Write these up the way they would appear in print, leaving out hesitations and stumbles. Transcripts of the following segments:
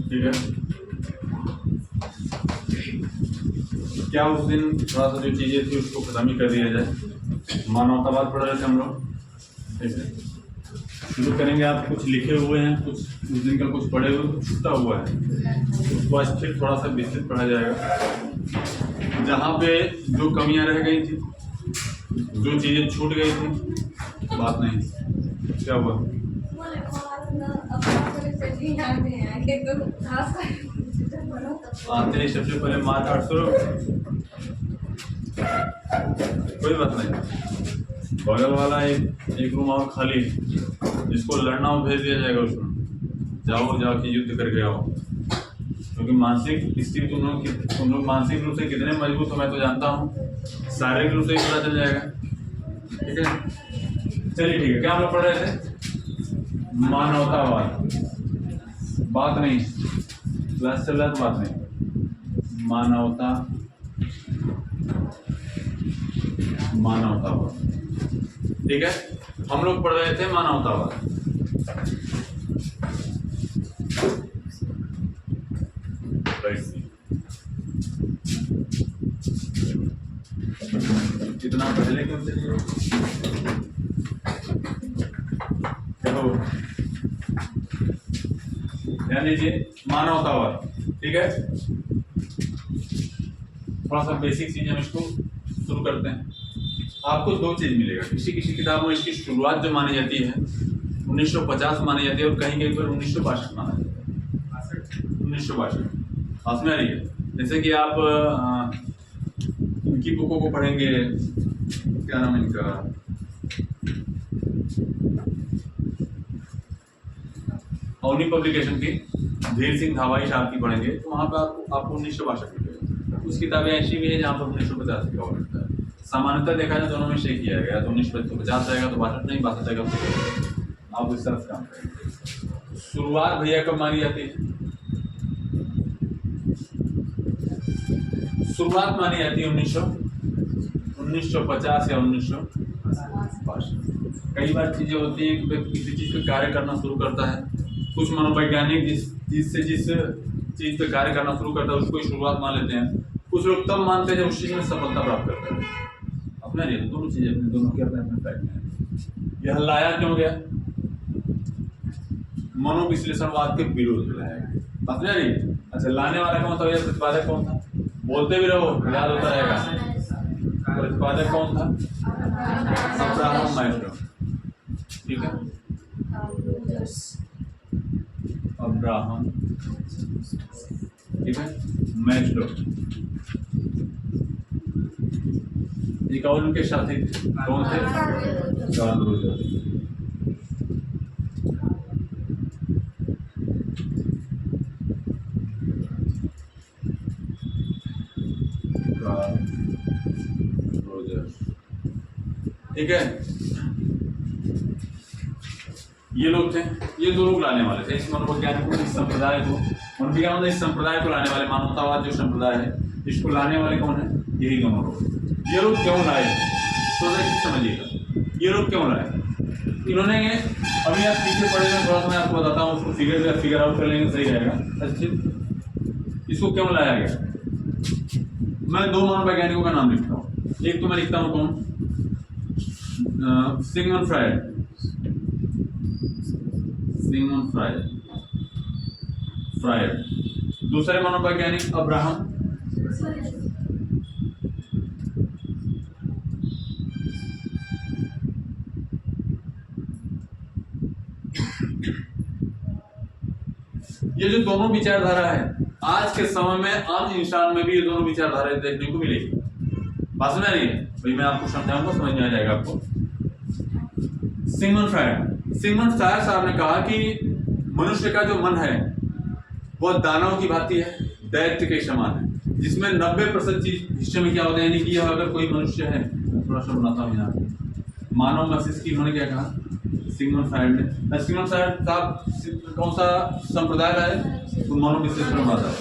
ठीक है। क्या उस दिन थोड़ा सा जो चीज़ें थी उसको खत्म ही कर दिया जाए। मानवतावाद पढ़ रहे थे हम लोग, ठीक है। शुरू करेंगे। आप कुछ लिखे हुए हैं, कुछ उस दिन का कुछ पढ़े हुए, कुछ छूटा हुआ है, उसको आज फिर थोड़ा सा विस्तृत पढ़ा जाएगा। जहाँ पे जो कमियां रह गई थी, जो चीज़ें छूट गई थी, बात नहीं क्या हुआ। आते ही सबसे पहले मार काट करो, कोई बात नहीं। बगल वाला एक रूम और खाली, जिसको लड़ना हो भेज दिया जाएगा उसमें, जाओ जाके युद्ध करके आओ। क्योंकि मानसिक स्थिति तुम लोग मानसिक रूप से कितने मजबूत हो मैं तो जानता हूँ, शारीरिक रूप से ही पता चल जाएगा। ठीक है, चलिए ठीक है। क्या हम लोग पढ़ रहे थे? मानवतावाद। बात नहीं, क्लास चल रहा है तो बात नहीं। मानवतावाद, ठीक है। हम लोग पढ़ रहे थे मानवतावाद। कितना पहले क्यों चलिए चलो, ध्यान दीजिए। मानवतावाद, ठीक है। थोड़ा सा बेसिक चीज हम इसको शुरू करते हैं। आपको दो चीज मिलेगा, किसी किसी किताब में इसकी शुरुआत जो मानी जाती है 1950 मानी जाती है, और कहीं कहीं पर 1962 माना जाता है। 1962 पास में आ रही है। जैसे कि आप इनकी बुकों को पढ़ेंगे, क्या नाम है इनका, अवनी पब्लिकेशन की धीर सिंह धावाई साहब की पढ़ेंगे, तो वहाँ पे आपको 1962 मिलेगा। कुछ किताबें ऐसी भी है जहाँ पर 1950 का मिलता है। सामान्यतः देखा जाए दोनों में से किया गया, तो 1950 रहेगा तो 62 नहीं, 62 रहेगा तो आप इस तरह से काम करेंगे। शुरुआत भैया कब मानी जाती है? शुरुआत मानी जाती है 1950 या 1962। कई बार चीजें होती है कि किसी चीज पे कार्य करना शुरू करता है, कुछ मनोवैज्ञानिक जिस चीज पे कार्य करना शुरू करता है उसको शुरुआत मान लेते हैं। कुछ लोग तब मानते हैं जब उस चीज में सफलता प्राप्त करते हैं। अपना नहीं, दोनों चीजें अपने दोनों के अपने अपने फायदे हैं। यह लाया क्यों गया? मनोविश्लेषणवाद के विरोध में लाया गया। समझ रही? अच्छा, लाने वाला का मतलब प्रतिपादक कौन था? बोलते भी रहो, याद होता रहेगा। प्रतिपादक कौन था? अब्राहम मास्लो, ठीक है। अब्राहम, ठीक है, मास्लो। एक और उनके साथी कौन थे? Carl Rogers. ठीक है, ये लोग थे, ये दो लोग लाने वाले थे इस मनोविज्ञान को, इस संप्रदाय को, मनोविज्ञान इस संप्रदाय को लाने वाले, मानवतावाद जो संप्रदाय है इसको लाने वाले कौन है? यही दोनों लोग। ये लोग क्यों लाए? तो समझिएगा, ये लोग क्यों लाए? इन्होंने, अभी आप पीछे पढ़े हैं, थोड़ा सा मैं आपको बताता हूँ, उसको फिगर आउट कर लेंगे, सही रहेगा। अच्छा, इसको क्यों लाया गया? मैं दो मनोवैज्ञानिकों का नाम लिखता हूँ। एक तो मैं लिखता हूँ कौन? Sigmund Freud. दूसरे मनोवैज्ञानिक अब्राहम ये जो दोनों विचारधारा है, आज के समय में आम इंसान में भी ये दोनों विचारधाराएं देखने को मिलेगी। बात समझ रही है भाई? मैं आपको समझाऊंगा, समझ में आ जाएगा आपको। सिगमंड फ्रायड साहब ने कहा कि मनुष्य का जो मन है वह दानव की भांति है, दैत्य के समान है, जिसमें 90% चीज हिस्से में क्या होता है, यानी कि अगर कोई मनुष्य है, थोड़ा सा बनाता हूँ यहाँ, मानव मस्तिष्क की उन्होंने क्या कहा सिगमंड फ्रायड ने। सिगमंड फ्रायड साहब कौन सा संप्रदाय लाए? तो मनोविश्लेषणवाद है।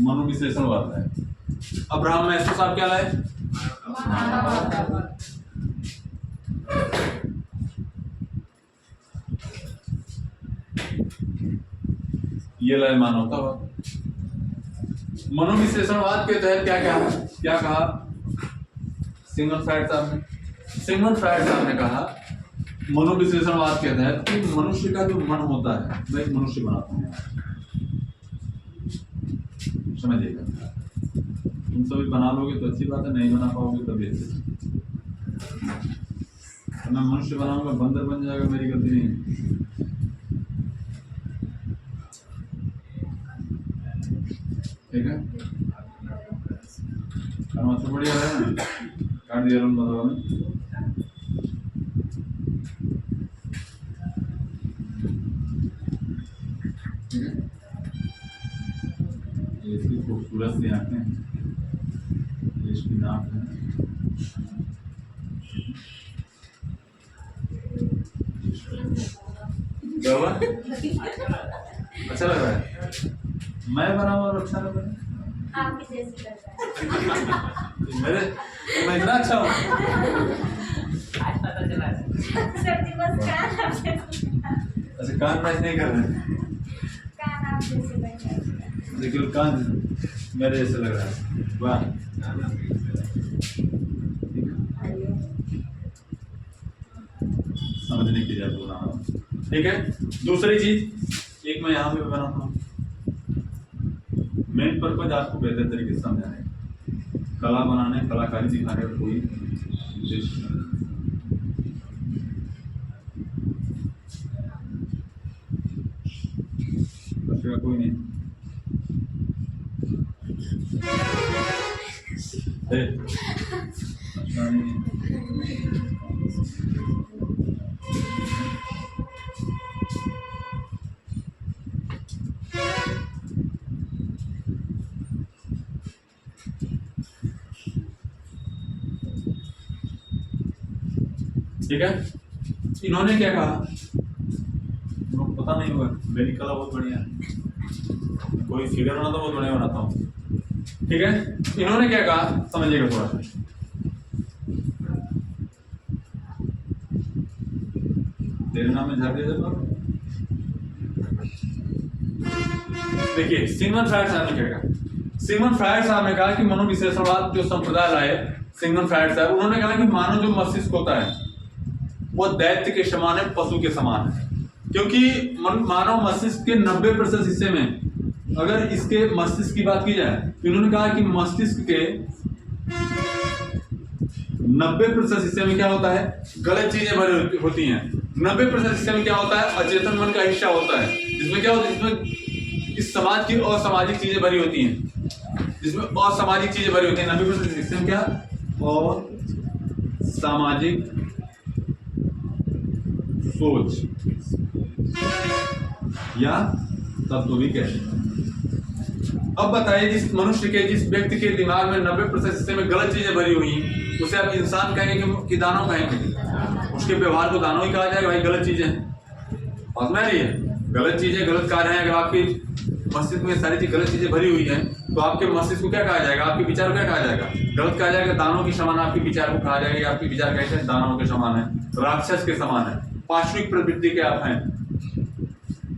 मनोविश्लेषणवाद है। अब्राहम मैस्लो साहब क्या लाए? ये लाए मानवतावाद। मनोविश्लेषणवाद के तहत क्या कहा सिगमंड फ्रायड साहब ने? सिगमंड फ्रायड साहब ने कहा मनोविश्लेषणवाद के तहत कि मनुष्य का जो मन होता है, मैं एक मनुष्य बनाता हूँ, समझिएगा। तुम सभी बना लोगे तो अच्छी बात है, नहीं बना पाओगे तब मैं मनुष्य बनाऊंगा, बंदर बन जाएगा, मेरी गलती नहीं है। ठीक है, तो बढ़िया है ना, काट दिया बताओ में। ठीक है, ये इसकी खूबसूरत सी आंखें हैं, ये इसकी नाक है, क्या हुआ? अच्छा लग रहा है? मैं बना हुआ और अच्छा लग रहा है? आपकी जैसी लग रहा है। मेरे मैं इतना अच्छा हूँ? आज पता चला। सर्दी बस कान आप जैसी। अच्छा, कान मैच नहीं कर रहे? कान आप जैसे लग रहा है। लेकिन कान मेरे जैसे लग रहा है। वाह, समझने की जरूरत रहा हूँ। ठीक है, दूसरी चीज एक मैं यहाँ पे बनाता हूँ, मेन पर्पज आपको बेहतर तरीके से समझाने, कला बनाने, कलाकारी दिखाने का कोई उद्देश्य नहीं। बचेगा कोई नहीं। अच्छा नहीं। ठीक है, इन्होंने क्या कहा, पता नहीं होगा, मेरी कला बहुत बढ़िया है, कोई फिगर बनाता बहुत बढ़िया बनाता हूँ। ठीक है, इन्होंने क्या कहा समझिएगा थोड़ा सा। तेरे नाम में झाड़ दिया जाता। देखिए सिगमंड फ्रायड साहब ने क्या कहा, सिगमंड फ्रायड साहब ने कहा कि मनोविश्लेषणवाद जो संप्रदाय लाए सिगमंड फ्रायड साहब, उन्होंने कहा कि मानव जो मस्तिष्क होता है वो दैत्य के समान है, पशु के समान है, क्योंकि मानव मस्तिष्क के 90% हिस्से में, अगर इसके मस्तिष्क की बात की जाए तो इन्होंने कहा कि मस्तिष्क के 90% हिस्से में क्या होता है, गलत चीजें भरी होती हैं। 90% हिस्से में क्या होता है, अचेतन मन का हिस्सा होता है, जिसमें क्या होता है, जिसमें इस समाज की असामाजिक चीजें भरी होती हैं, जिसमें असामाजिक चीजें भरी होती हैं। 90% हिस्से में क्या, और सामाजिक सोच या तत्व भी कहते हैं। अब बताइए, जिस मनुष्य के, जिस व्यक्ति के दिमाग में 90% हिस्से में गलत चीजें भरी हुई, उसे आप इंसान कहेंगे कि दानव कहेंगे? उसके व्यवहार को दानव ही कहा जाएगा, भाई गलत चीजें समझ में आ रही है, गलत चीजें, गलत कार्य हैं। अगर आपकी मस्तिष्क में सारी चीज गलत चीजें भरी हुई हैं तो आपके मस्तिष्क को क्या कहा जाएगा, आपके विचार को क्या कहा जाएगा, गलत कहा जाएगा। दानव के समान आपके विचार को कहा जाएगा, आपके विचार कैसे हैं, दानव के समान है, राक्षस के समान है, पाश्विक प्रवृत्ति के आप हैं।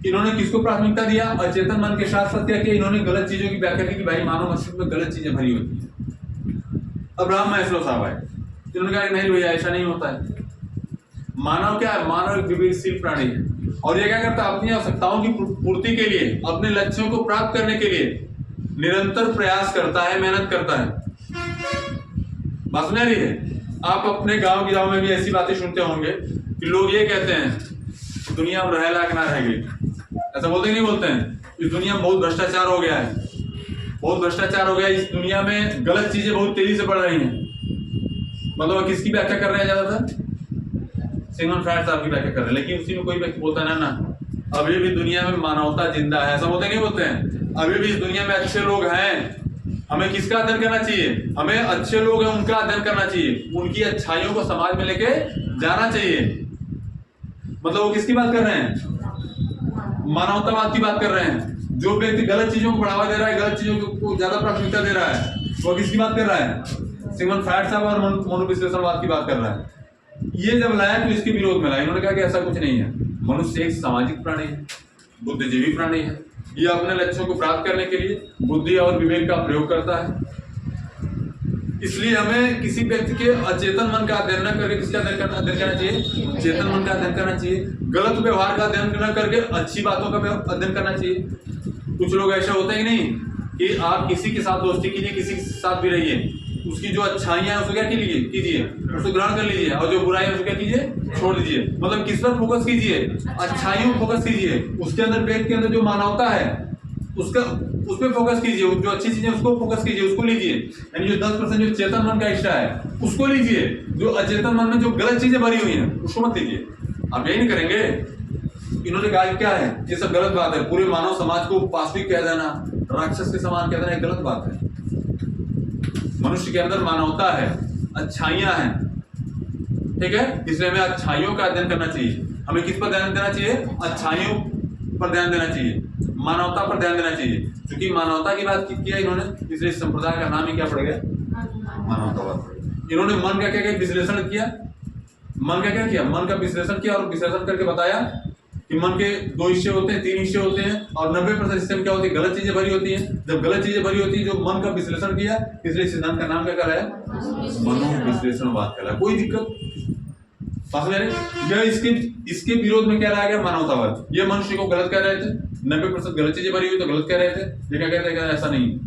इन्होंने किसको प्राथमिकता दिया, अचेतन मन के साथ साथ क्या किया, इन्होंने गलत चीजों की व्याख्या की कि भाई मानव मस्तिष्क में गलत चीजें भरी होती है। अब राम मैस्लो साहब आए, इन्होंने कहा नहीं भैया ऐसा नहीं होता है, मानव क्या है, मानव एक विवेकशील प्राणी है और ये क्या करता है, अपनी आवश्यकताओं की पूर्ति के लिए, अपने लक्ष्यों को प्राप्त करने के लिए निरंतर प्रयास करता है, मेहनत करता है। बात सुन रही है? आप अपने गांव की में भी ऐसी बातें सुनते होंगे कि लोग ये कहते हैं दुनिया अब रह लायक ना रह गई, ऐसा बोलते नहीं बोलते हैं, इस दुनिया में बहुत भ्रष्टाचार हो गया है, बहुत भ्रष्टाचार हो गया, इस दुनिया में गलत चीजें बहुत तेजी से बढ़ रही हैं। मतलब किसकी व्याख्या कर रहे हैं ज्यादातर, सिगमंड फ्रायड साहब की व्याख्या कर रहे हैं, लेकिन उसी में कोई व्यक्ति बोलता है ना अभी भी दुनिया में मानवता जिंदा है, ऐसा बोलते नहीं बोलते हैं, अभी भी इस दुनिया में अच्छे लोग हैं। हमें किसका अध्ययन करना चाहिए, हमें अच्छे लोग हैं उनका अध्ययन करना चाहिए, उनकी अच्छाइयों को समाज में लेके जाना चाहिए। मतलब वो किसकी बात कर रहे हैं, मानवतावाद की बात कर रहे हैं। जो व्यक्ति गलत चीजों को बढ़ावा दे रहा है, गलत चीजों को ज्यादा प्राथमिकता दे रहा है, वो किसकी बात कर रहा है, सिगमंड फ्रायड साहब और मनोविश्लेषणवाद की बात कर रहा है। ये जब लाया तो इसके विरोध में लाया, इन्होंने कहा कि ऐसा कुछ नहीं है, मनुष्य एक सामाजिक प्राणी है, बुद्धिजीवी प्राणी है, ये अपने लक्ष्यों को प्राप्त करने के लिए बुद्धि और विवेक का प्रयोग करता है। इसलिए हमें किसी व्यक्ति के अचेतन मन का अध्ययन न करके किसका अध्ययन करना चाहिए? चेतन मन का अध्ययन करना चाहिए। गलत व्यवहार का अध्ययन न करके अच्छी बातों का अध्ययन करना चाहिए। कुछ लोग ऐसा होता ही नहीं कि आप किसी के साथ दोस्ती कीजिए, किसी के साथ भी रहिए, उसकी जो अच्छाइयां है उसको क्या कीजिए, उसको ग्रहण कर लीजिए, और जो बुराई है उसको क्या कीजिए, छोड़ दीजिए। मतलब किस पर फोकस कीजिए? अच्छाइयों पर फोकस कीजिए। उसके अंदर, व्यक्ति के अंदर जो मानवता है उसका, उस पर फोकस कीजिए। जो अच्छी चीजें उसको फोकस कीजिए, उसको लीजिए। यानी जो 10% जो चेतन मन का हिस्सा है उसको लीजिए। जो अचेतन मन में जो गलत चीजें भरी हुई हैं उसको मत लीजिए। आप यही नहीं करेंगे। इन्होंने कहा क्या है, ये सब गलत बात है। पूरे मानव समाज को पाशविक कह देना, राक्षस के समान कह देना, गलत बात है। मनुष्य के अंदर मानवता है, अच्छाइयां हैं, ठीक है। इसलिए हमें अच्छाइयों का अध्ययन करना चाहिए। हमें किस पर ध्यान देना चाहिए? अच्छाइयों पर ध्यान देना चाहिए, मानवता पर ध्यान देना चाहिए। क्योंकि मानवता की बात की है इन्होंने, इसलिए संप्रदाय का नाम ही क्या पड़ गया? मानवतावाद। इन्होंने मन का क्या विश्लेषण किया? मन का क्या किया? मन का विश्लेषण किया और विश्लेषण करके बताया कि मन के 2 हिस्से होते हैं, 3 हिस्से होते हैं, और 90% हिस्से में क्या होती है? गलत चीजें भरी होती हैं। जब गलत चीजें भरी होती है, जो मन का विश्लेषण किया, इसलिए सिद्धांत का नाम क्या करा है? मनोविश्लेषणवाद करा है। कोई दिक्कत यह इसके विरोध में क्या लाया गया? मानवतावाद। ये मनुष्य को गलत कह रहे थे, 90% गलत चीजें भरी हुई तो गलत कह रहे थे। ये क्या कहते हैं? ऐसा नहीं,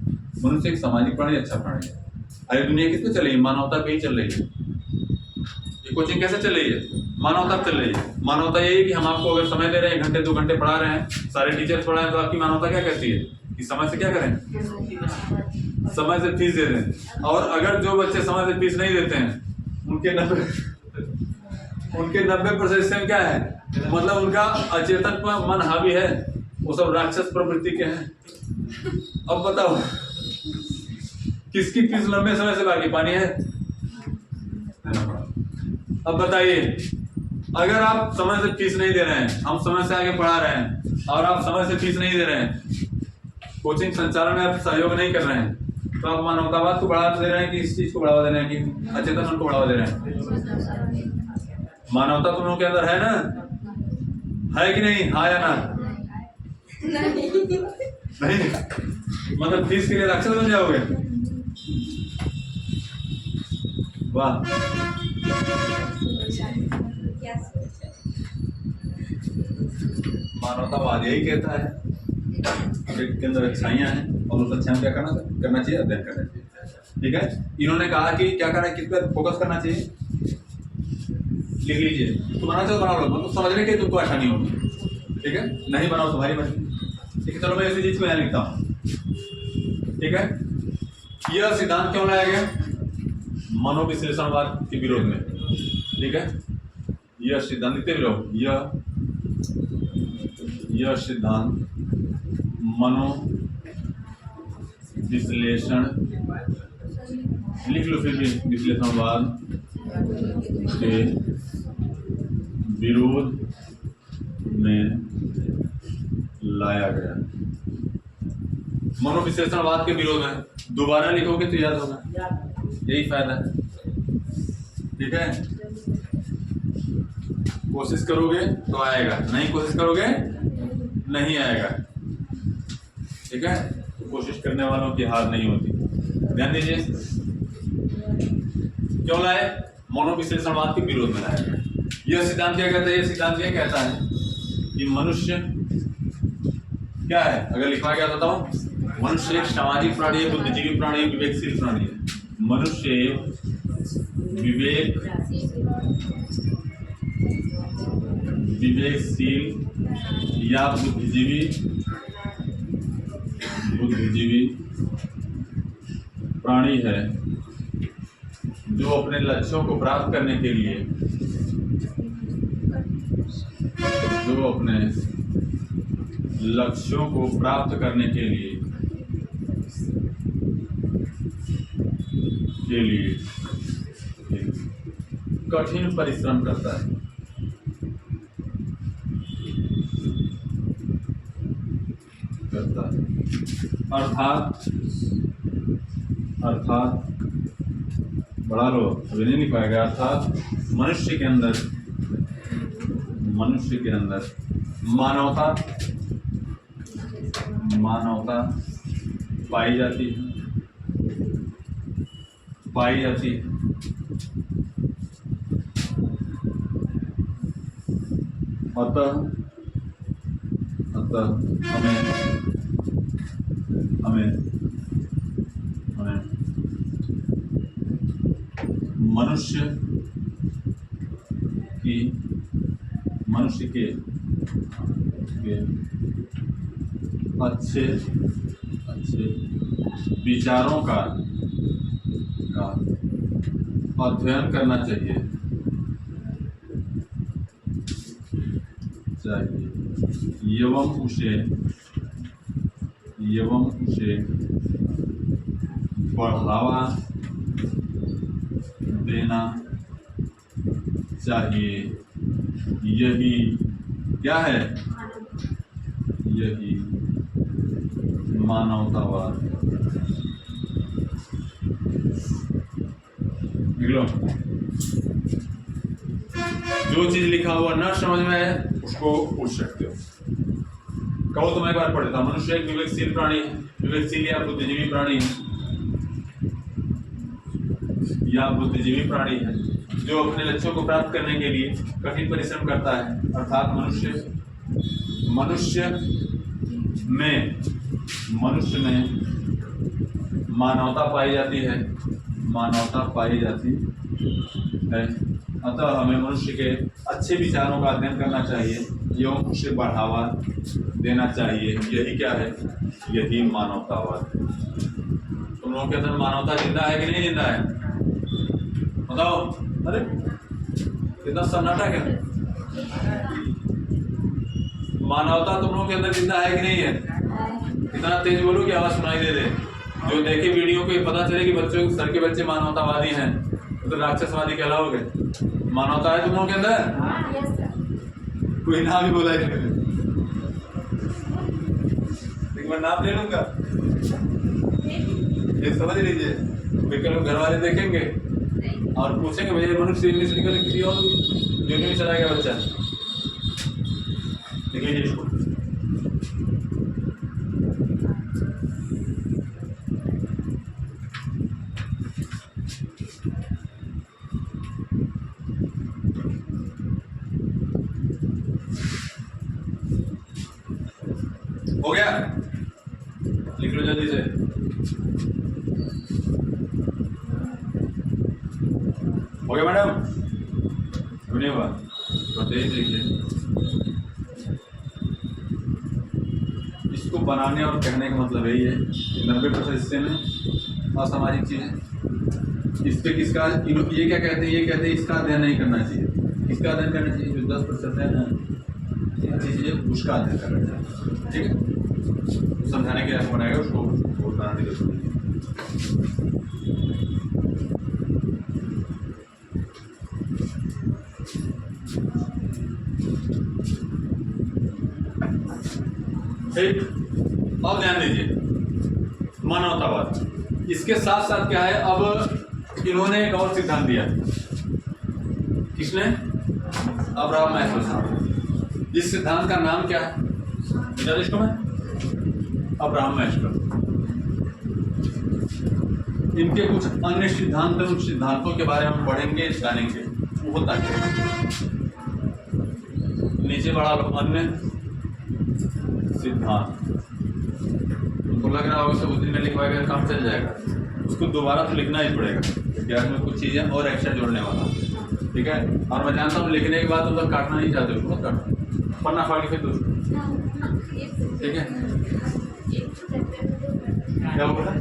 मनुष्य एक सामाजिक प्राणी, अच्छा प्राणी है। अरे दुनिया किस पे चल रही है? मानवता पे ही चल रही है। ये कोचिंग कैसे चल रही है? मानवता चल रही है। मानवता यही है कि हम आपको अगर समय दे रहे हैं, 1 घंटे 2 घंटे पढ़ा रहे हैं, सारे टीचर्स पढ़ा रहे हैं, तो आपकी मानवता क्या कहती है कि समय से क्या करें? समय से फीस दे दें। और अगर जो बच्चे समय से फीस नहीं देते हैं, उनके 90% हिस्से में क्या है? मतलब उनका अचेतन पर मन हावी है, वो सब राक्षस प्रवृत्ति के हैं। अब बताओ किसकी फीस लंबे समय से बाकी? पानी है। अब बताइए, अगर आप समय से फीस नहीं दे रहे हैं, हम समय से आगे पढ़ा रहे हैं, और आप समय से फीस नहीं दे रहे हैं, कोचिंग संचालन में आप सहयोग नहीं कर रहे हैं, तो आप मानवतावाद को बढ़ावा दे रहे हैं कि इस चीज को बढ़ावा दे रहे हैं कि अचेतन मन को बढ़ावा दे रहे हैं? मानवता तुम लोगों के अंदर है ना? है कि नहीं? हाँ या ना? नहीं। मतलब फीस के लिए राक्षस बन जाओगे? वाह। मानवतावाद यही कहता है व्यक्ति के अंदर अच्छाइयां हैं और उस अच्छाइयों क्या करना चाहिए? अध्ययन करना चाहिए। ठीक है। इन्होंने कहा कि क्या करना है, किस पर फोकस करना चाहिए? लिख लीजिए। तो बनाना चाहो बना लो, मतलब समझने के तुमको आसानी होगी। ठीक है, नहीं बनाओ तुम्हारी मर्जी। ठीक है, चलो मैं इसी चीज को यहाँ लिखता हूँ। ठीक है, यह सिद्धांत क्यों लाया गया? मनोविश्लेषणवाद के विरोध में। ठीक है, यह सिद्धांत लिखते भी रहो। यह सिद्धांत मनोविश्लेषण, लिख लो फिर भी, विश्लेषणवाद के विरोध में लाया गया। मनोविश्लेषणवाद के विरोध में दोबारा लिखोगे तो याद होगा, यही फायदा है। ठीक है, कोशिश करोगे तो आएगा, नहीं कोशिश करोगे नहीं आएगा। ठीक है, तो कोशिश करने वालों की हार नहीं होती। ध्यान दीजिए, क्यों लाए? मनोविश्लेषणवाद के विरोध में लाया गया। यह सिद्धांत क्या कहता है? यह सिद्धांत ये कहता है कि मनुष्य क्या है? अगर लिखवा गया बताओ, मनुष्य एक सामाजिक प्राणी है, बुद्धिजीवी प्राणी है, विवेकशील प्राणी है। मनुष्य विवेकशील या बुद्धिजीवी प्राणी है, जो अपने लक्ष्यों को प्राप्त करने के लिए कठिन परिश्रम करता है। अर्थात बढ़ा लो, अभी नहीं लिख पाएगा। अर्थात मनुष्य के अंदर मानवता मानवता पाई जाती है, पाई जाती है। अतः हमें हमें हमें मनुष्य के अच्छे विचारों का अध्ययन करना चाहिए एवं उसे बढ़ावा देना चाहिए। यही क्या है? यही मानवतावाद। जो चीज लिखा हुआ न समझ में आए उसको पूछ सकते हो। कहो तो मैं एक बार पढ़ देता हूं। मनुष्य एक विवेकशील प्राणी है, विवेकशील या बुद्धिजीवी प्राणी है, या बुद्धिजीवी प्राणी है जो अपने लक्ष्यों को प्राप्त करने के लिए कठिन परिश्रम करता है। अर्थात मनुष्य में मानवता पाई जाती है, अतः हमें मनुष्य के अच्छे विचारों का अध्ययन करना चाहिए एवं उसे बढ़ावा देना चाहिए। यही क्या है? यही मानवतावाद। तुम लोगों के अंदर मानवता जिंदा है कि नहीं जिंदा है? बताओ। अरे कितना सन्नाटा है। मानवता तुम लोगों के अंदर जिंदा है कि नहीं है? इतना तेज बोलो कि आवाज सुनाई दे। जो देखे वीडियो को पता चले कि बच्चों सर के बच्चे मानवतावादी हैं तो राक्षसवादी कहलाओगे। मानवता है तुम लोगों के अंदर? कोई नाम ही बोला है? एक बार नाम ले लूंगा, ये समझ लीजिए। फिर घर वाले देखेंगे और पूछेंगे भैया मनुष्य इंग्लिश निकल किसी और जो नहीं चला गया बच्चा। देख लीजिए इसको। हो गया? लिख लो जल्दी से। हो गया मैडम? नहीं हुआ तो तेज लिखिए। इसको बनाने और कहने का मतलब यही है 90% हिस्से में असामाजिक चीजें। इस पे किसका ये क्या कहते हैं? ये कहते हैं इसका अध्ययन नहीं करना चाहिए। किसका अध्ययन करना चाहिए? जो 10% है ना चीजें उसका अध्ययन करना चाहिए। ठीक है, समझाने के लिए बनाएगा उसको बनाने के लिए। ठीक, अब ध्यान दीजिए मानवतावाद। इसके साथ साथ क्या है, अब इन्होंने एक और सिद्धांत दिया। किसने? अब्राहम मैस्लो साहब। इस सिद्धांत का नाम क्या है? इसको मैं अब्राहम मैस्लो। इनके कुछ अन्य सिद्धांत, उन सिद्धांतों के बारे में पढ़ेंगे, जानेंगे वो होता है। नीचे बढ़ा लो अन्य सिद्धांत। उनको लग रहा होगा सब उस दिन में लिखवाएगा काम चल जाएगा। उसको दोबारा तो लिखना ही पड़ेगा क्योंकि में कुछ चीजें और एक्स्ट्रा जोड़ने वाला। ठीक है, और मैं जानता हूँ लिखने के बाद तुम लोग काटना नहीं चाहते, उसको मत काटना, पन्ना फाड़ के फेंक दो। ठीक है, क्या बोला?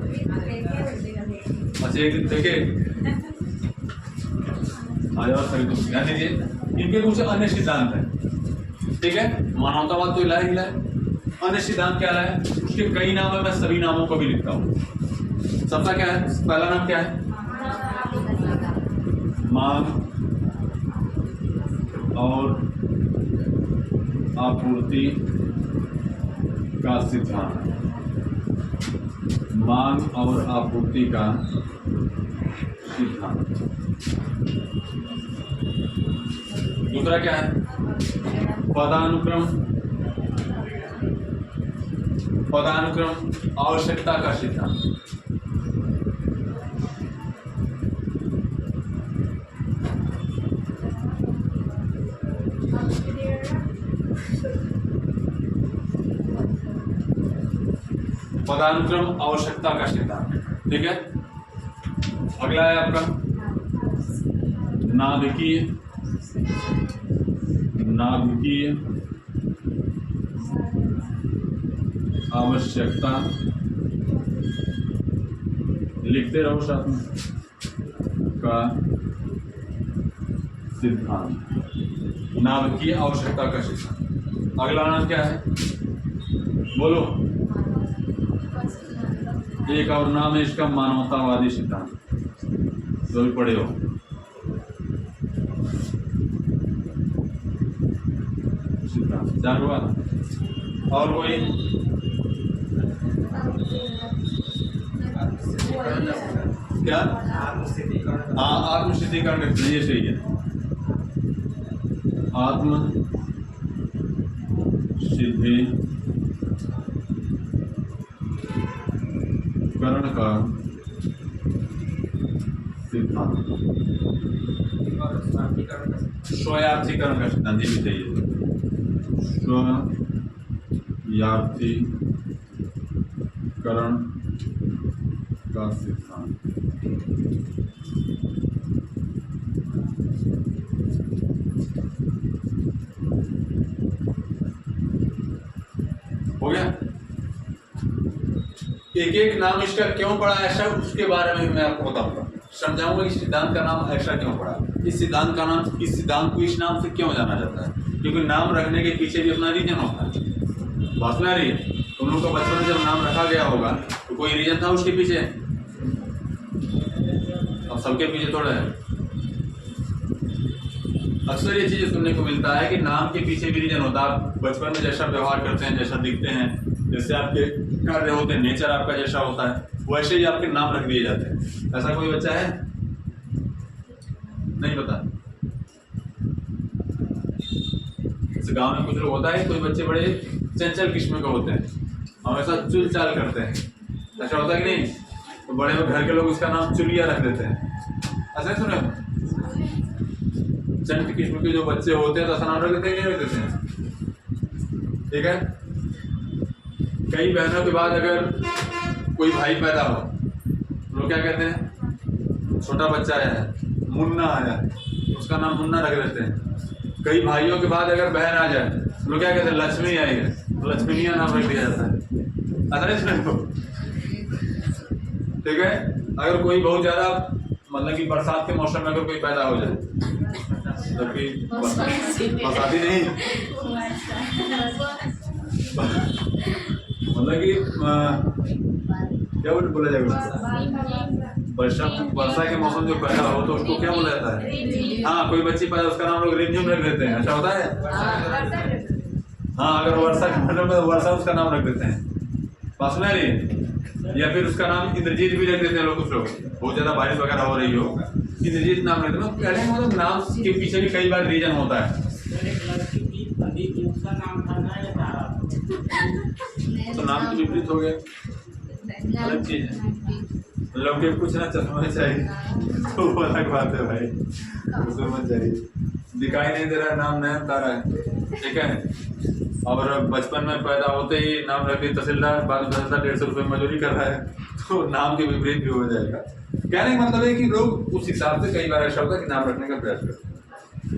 अच्छा एक दिन देखे आज और सभी तुम ध्यान दीजिए। इनके कुछ अन्य सिद्धांत है। ठीक है, मानवतावाद तो इलाही है। अन्य सिद्धांत क्या है? उसके कई नाम है, मैं सभी नामों को भी लिखता हूँ। सबका क्या है? पहला नाम क्या है? मांग और आपूर्ति का सिद्धांत। मांग और आपूर्ति का सिद्धांत। दूसरा क्या है? पदानुक्रम पदानुक्रम आवश्यकता का सिद्धांत। पदानुक्रम आवश्यकता का सिद्धांत, ठीक है। अगला है आपका नाभिकीय आवश्यकता, लिखते रहो साथ में, का सिद्धांत। नाभिकीय आवश्यकता का सिद्धांत। अगला नाम क्या है, बोलो। एक और नाम है इसका मानवतावादी सिद्धांत, जो भी पढ़े हो। सिद्धांत चार हुआ। और कोई क्या? हाँ, आत्मसिद्धिकरण का, ये सही है। आत्म सिद्धिकरण का सिद्धांत। स्वयार्थीकरण का सिद्धांत, ये भी सही है। स्वयार्थीकरण का सिद्धांत। हो गया। एक एक नाम इसका क्यों पड़ा ऐसा, उसके बारे में मैं आपको बताऊंगा, समझाऊंगा इस सिद्धांत का नाम ऐसा क्यों पड़ा, इस सिद्धांत का नाम, इस सिद्धांत को इस नाम से क्यों जाना जाता है। क्योंकि नाम रखने के पीछे भी अपना रीजन होता है। बात में आ रही है? तुम लोग को बचपन में जब नाम रखा गया होगा तो कोई रीजन था उसके पीछे, अब सबके पीछे थोड़ा है। अक्सर ये चीजें सुनने को मिलता है कि नाम के पीछे भी रीजन होता है। आप बचपन में जैसा व्यवहार करते हैं, जैसा दिखते हैं, जैसे आपके कार्य होते हैं, नेचर आपका जैसा होता है, वैसे ही आपके नाम रख दिए जाते हैं। ऐसा कोई बच्चा है? नहीं पता? इस गांव में कुछ लोग होता है, कुछ बच्चे बड़े चंचल किस्म के होते हैं और ऐसा चुल चाल करते हैं, ऐसा होता है कि नहीं? तो बड़े घर के लोग उसका नाम चुलिया रख देते हैं। ऐसा नहीं सुने? चंट किस्म के जो बच्चे होते हैं तो ऐसा नाम रख देते हैं, नहीं रख देते हैं? ठीक है। कई बहनों के बाद अगर कोई भाई पैदा हो, लोग क्या कहते हैं? छोटा बच्चा आया है, मुन्ना आया, उसका नाम मुन्ना रख देते हैं। कई भाइयों के बाद अगर बहन आ जाए, लोग क्या कहते हैं? लक्ष्मी आई है, तो लक्ष्मीनिया नाम रख दिया जाता है। ऐसा नहीं सुने? ठीक है। अगर कोई बहुत ज्यादा, मतलब कि बरसात के मौसम में अगर कोई पैदा हो जाए, जबकि बरसाती नहीं, मतलब कि क्या बोला जाएगा, वर्षा के मौसम जो पैदा हो तो उसको क्या बोला जाता है? हाँ, कोई बच्ची पैदा, उसका नाम लोग रिमझिम रख देते हैं। ऐसा होता है? हाँ, अगर वर्षा के मौसम में वर्षा उसका नाम रख देते हैं, पास में नहीं, या फिर उसका नाम इंद्रजीत भी रख देते हैं लोग। कुछ लोग बहुत ज्यादा बारिश वगैरह हो रही हो, इंद्रजीत नाम रख देते हैं। कहने का मतलब नाम के पीछे भी कई बार रीजन होता है। तो नाम की विपरीत हो गया, अलग चीज है। लोग के कुछ ना चलना चाहिए तो वो अलग बात है भाई, उसमें मत जाइए। दिखाई नहीं दे रहा है, नाम नहीं बता रहा है, ठीक है। और बचपन में पैदा होते ही नाम रख दिया तहसीलदार, बाद में 1,500 रुपये मजदूरी कर रहा है, तो नाम के विपरीत भी हो जाएगा। कहने का मतलब है कि लोग उस हिसाब से कई बार ऐसा होता है कि नाम रखने का प्रयास करते हैं।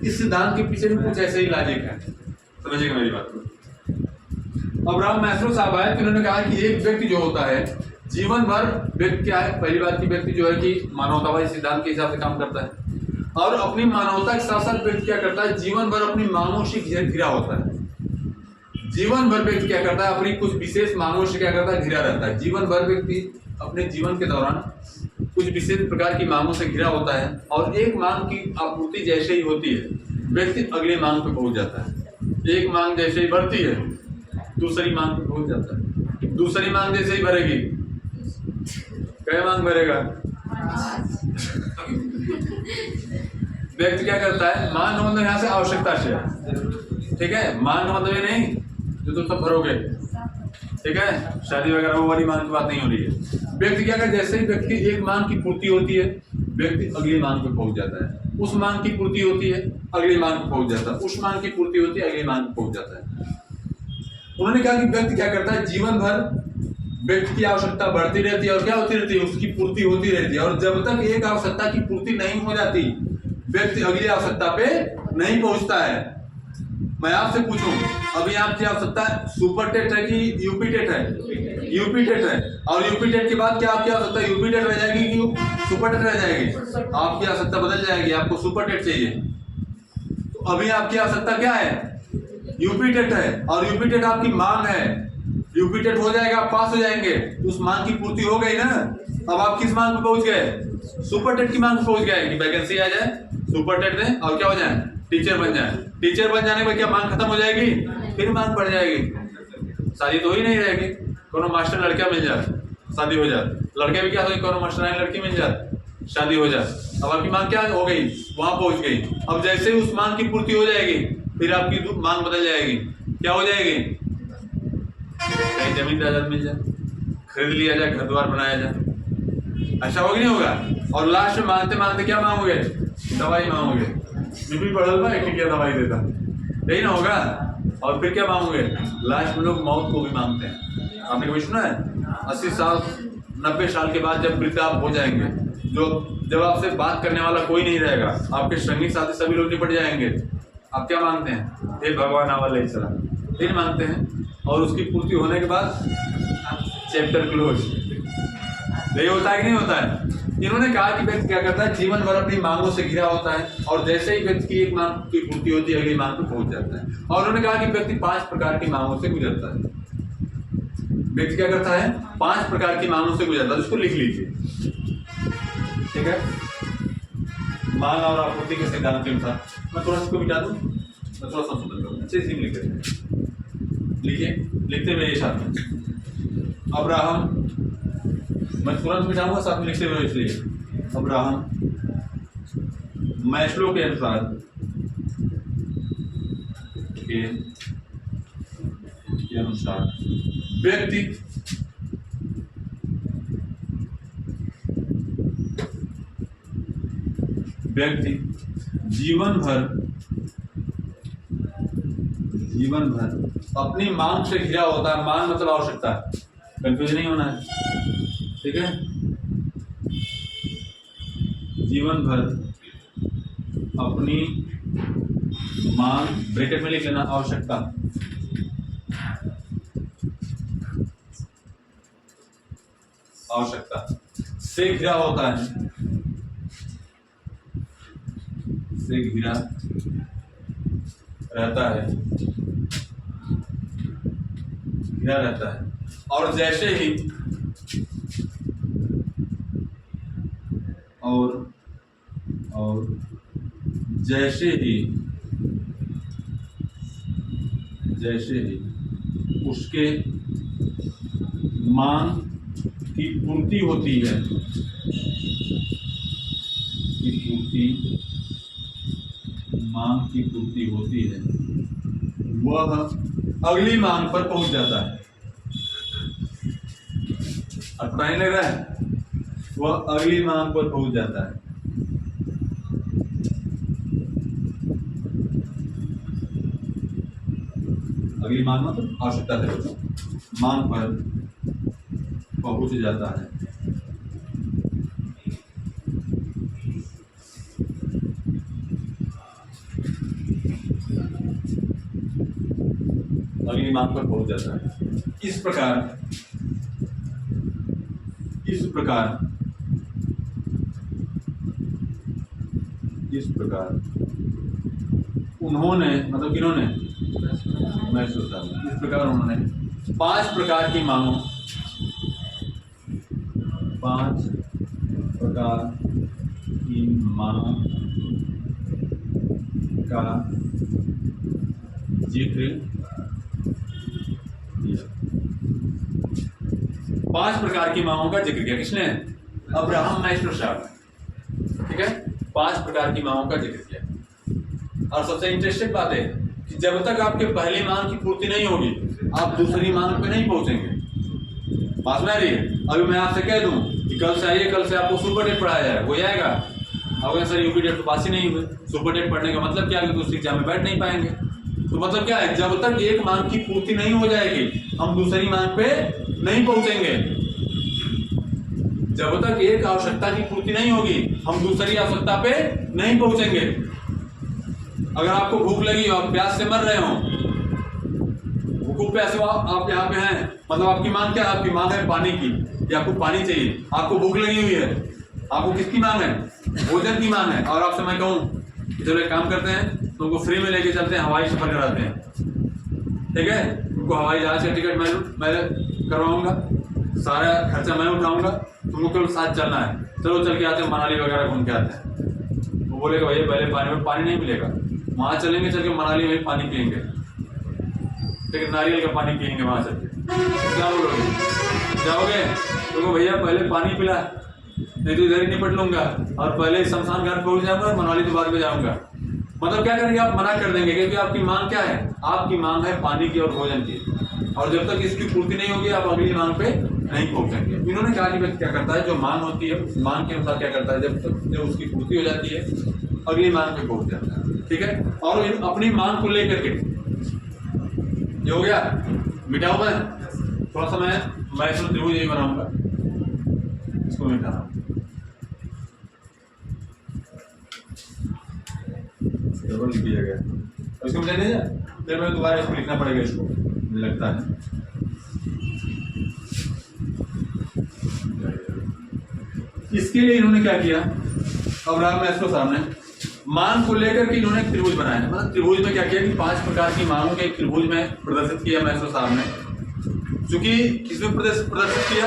इस सिद्धांत के पीछे भी कुछ ऐसे ही लॉजिक है, समझिएगा मेरी बात को। अब्राहम मैस्लो साहब आए, तो उन्होंने कहा कि एक व्यक्ति जो होता है जीवन भर, व्यक्ति क्या है, पहली बात की व्यक्ति जो है कि मानवतावादी सिद्धांत के हिसाब से काम करता है, और अपनी मानवता के साथ साथ व्यक्ति क्या करता है, जीवन भर अपनी मांगों से घिरा होता है। जीवन भर व्यक्ति क्या करता है, अपनी कुछ विशेष मांगों से क्या करता है, घिरा रहता है। जीवन भर व्यक्ति अपने जीवन के दौरान कुछ विशेष प्रकार की मांगों से घिरा होता है, और एक मांग की आपूर्ति जैसे ही होती है, व्यक्ति अगले मांग पे पहुंच जाता है। एक मांग जैसे ही बढ़ती है, दूसरी मांग पे पहुंच जाता है। दूसरी मांग जैसे ही भरेगी, क्या मांग भरेगा? व्यक्ति क्या करता है, मांग का मतलब यहाँ से आवश्यकता से, ठीक है। मांग का मतलब ये नहीं जो तुम सब भरोगे, ठीक है, शादी वगैरह वो वाली मांग की बात नहीं हो रही है। व्यक्ति क्या करे, जैसे ही व्यक्ति की एक मांग की पूर्ति होती है, व्यक्ति अगली मांग पे पहुंच जाता है। उस मांग की पूर्ति होती है, अगली मांग पे पहुंच जाता है। उस मांग की पूर्ति होती है, अगली मांग पे पहुंच जाता है। उन्होंने कहा कि व्यक्ति क्या करता है, जीवन भर व्यक्ति की आवश्यकता बढ़ती रहती है और क्या होती रहती है, उसकी पूर्ति होती रहती है। और जब तक एक आवश्यकता की पूर्ति नहीं हो जाती, व्यक्ति अगली आवश्यकता पे नहीं पहुंचता है। मैं आपसे पूछूं, अभी आपकी आवश्यकता सुपर टेट है कि यूपी टेट है? यूपी टेट है। और यूपी टेट के बाद क्या आपकी आवश्यकता यूपी टेट रह जाएगी कि सुपर टेट रह जाएगी? आपकी आवश्यकता बदल जाएगी, आपको सुपर टेट चाहिए। तो अभी आपकी आवश्यकता क्या है? यूपी टेट है। और यूपी टेट आपकी मांग है, यूपी टेट हो जाएगा, आप पास हो जाएंगे, तो उस मांग की पूर्ति हो गई ना। अब आप किस मांग पे पहुंच गए? सुपर टेट की मांग पे पहुंच गए कि वैकेंसी आ जाए, सुपर टेट दें और क्या हो जाए, टीचर बन जाए। टीचर बन जाने में क्या मांग खत्म हो जाएगी? फिर मांग बढ़ जाएगी। शादी तो ही नहीं रहेगी। कोनो मास्टर लड़का मिल जाए, शादी हो जाए। लड़के भी क्या हो, कोनो मास्टर लड़की मिल जाए, शादी हो जाए। अब आपकी मांग क्या हो गई, वहां पहुंच गई। अब जैसे ही उस मांग की पूर्ति हो जाएगी, फिर आपकी मांग बदल जाएगी। क्या हो जाएगी? कहीं जमीन जायदाद मिल जाए, खरीद लिया जाए, घर द्वार बनाया जाए। ऐसा होगा नहीं होगा? और लास्ट में मांगते मांगते क्या मांगोगे? दवाई मांगोगे। बीपी बढ़ल बा, एक क्या दवाई देता, यही ना होगा? और फिर क्या मांगोगे? लास्ट में लोग मौत को भी मांगते हैं। आपने कभी सुना है? 80 साल 90 साल के बाद जब वृद्ध आप हो जाएंगे, जब आपसे बात करने वाला कोई नहीं रहेगा, आपके संगी साथी सभी लोग निपट जाएंगे, आप क्या मांगते हैं? हे भगवान आवाले चला, यही मांगते हैं। और उसकी पूर्ति होने के बाद चैप्टर क्लोज। यही होता है कि नहीं होता है? इन्होंने कहा कि व्यक्ति क्या करता है, जीवन भर अपनी मांगों से घिरा होता है, और जैसे ही व्यक्ति की एक मांग की पूर्ति होती है, अगली मांग पे पहुंच जाता है। और उन्होंने कहा कि व्यक्ति 5 प्रकार की मांगों से गुजरता है। व्यक्ति क्या करता है? 5 प्रकार की मांगों से गुजरता है। उसको लिख लीजिए, ठीक है? मांग और आपूर्ति के सिद्धांत के अनुसार मैं थोड़ा सा मिटा दूं, मैं थोड़ा सा सुन लूं, अच्छे से लिख लिखिए, लिखते हुए साथ में अब्राहम, मैं तुरंत मिटाऊंगा, साथ में लिखते हुए। इसलिए अब्राहम मैस्लो के अनुसार के अनुसार व्यक्ति जीवन भर अपनी मांग से घिरा होता है। मांग मतलब आवश्यकता, कंफ्यूज नहीं होना है, ठीक है? जीवन भर अपनी मांग, ब्रैकेट में लिख लेना, आवश्यकता से घिरा होता है, से घिरा रहता है, घिरा रहता है। और जैसे ही जैसे ही उसके मांग की पूर्ति होती है, मांग की पूर्ति होती है, वह अगली मांग पर पहुंच जाता है। अब पता नहीं लग रहा है? वह अगली मांग पर पहुंच जाता है। अगली मांग मतलब आवश्यकता है, मांग पर पहुंच जाता है। अगली मांग पर पहुंच जाता है। इस प्रकार उन्होंने, मतलब किन्होंने? मैं सोचता हूँ, इस प्रकार उन्होंने 5 प्रकार की मांगों, 5 प्रकार की मांग का जिक्र किया। 5 प्रकार की मांगों का जिक्र किया। किसने? अब्राहम मैस्लो साहब, ठीक है? 5 प्रकार की मांगों का जिक्र किया। और सबसे इंटरेस्टिंग बात है कि जब तक आपके पहली मांग की पूर्ति नहीं होगी, आप दूसरी मांग पे नहीं पहुंचेंगे। बात में आ रही है? अभी मैं आपसे कह दूं कि कल से आइए, कल से आपको सुपर डेट पढ़ाया जाएगा, हो जाएगा? अब सर यूपी डेट तो पास ही नहीं हुए, सुपर डेट पढ़ने का मतलब क्या है कि दूसरी एग्जाम में बैठ नहीं पाएंगे। तो मतलब क्या है, जब तक एक मांग की पूर्ति नहीं हो जाएगी हम दूसरी मांग पे नहीं पहुंचेंगे। जब तक एक आवश्यकता की पूर्ति नहीं होगी हम दूसरी आवश्यकता पे नहीं पहुंचेंगे। अगर आपको भूख लगी हो, आप प्यास से मर रहे हो, भूख प्यास हो, आप यहाँ पे हैं, मतलब आपकी मांग क्या है? आपकी मांग है पानी की, या आपको पानी चाहिए। आपको भूख लगी हुई है, आपको किसकी मांग है? भोजन की मांग है। और आपसे मैं कहूँ चलो एक काम करते हैं, तुमको फ्री में लेके चलते हैं, हवाई सफर कराते हैं, ठीक है? तुमको हवाई जहाज का टिकट मैं करवाऊंगा, सारा खर्चा मैं उठाऊंगा, तुमको केवल साथ चलना है। चलो चल के आते हैं, मनाली वगैरह घूम के आते हैं। वो बोलेगा भैया पहले पानी में पानी नहीं मिलेगा, वहां चलेंगे, चल के मनाली में पानी पियेंगे, ठीक है? नारियल का पानी पियेंगे वहां चल के। क्या बोलोगे, जाओगे? तो भैया पहले पानी पिला, नहीं तो इधर ही निपट लूंगा, और पहले शमशान घाट पहुंच जाऊंगा और मनाली तो बाद में जाऊंगा। मतलब क्या करेंगे आप? मना कर देंगे, क्योंकि आपकी मांग क्या है? आपकी मांग है पानी की और भोजन की, और जब तक इसकी पूर्ति नहीं होगी आप अगली मांग पे नहीं पहुंचेंगे। इन्होंने कहा कि व्यक्ति क्या करता है, जो मांग होती है उस मांग के अनुसार क्या करता है, जब उसकी पूर्ति हो जाती है अगली मांग पे पहुंच जाता है, ठीक है? और अपनी मांग को लेकर के ये हो गया, मिटाऊ मैं थोड़ा सा मैं इसमें त्रिभुज यही बनाऊंगा, इसको मिटाना, लिख दिया गया, तो इसको मिटा दीजिए, फिर मैं दोबारा इसको लिखना पड़ेगा, इसको मुझे लगता है। इसके लिए इन्होंने क्या किया, अब रहा मैं इसको सामने मांग को लेकर के इन्होंने एक त्रिभुज बनाया। मतलब त्रिभुज में क्या किया कि 5 प्रकार की मांगों के एक त्रिभुज में प्रदर्शित किया मैं इसको सामने, चूंकि किसमें प्रदर्शित किया?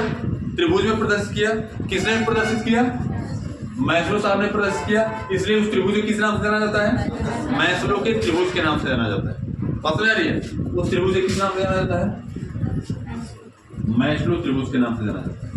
त्रिभुज में प्रदर्शित किया। किसने प्रदर्शित किया? मैस्लो साहब ने प्रदर्शित किया, इसलिए उस त्रिभुज को किस नाम से जाना जाता है? मैस्लो के त्रिभुज के नाम से जाना जाता है। बात समझ आ रही है? उस त्रिभुज के किस नाम से जाना जाता है? मैस्लो त्रिभुज के नाम से जाना जाता है।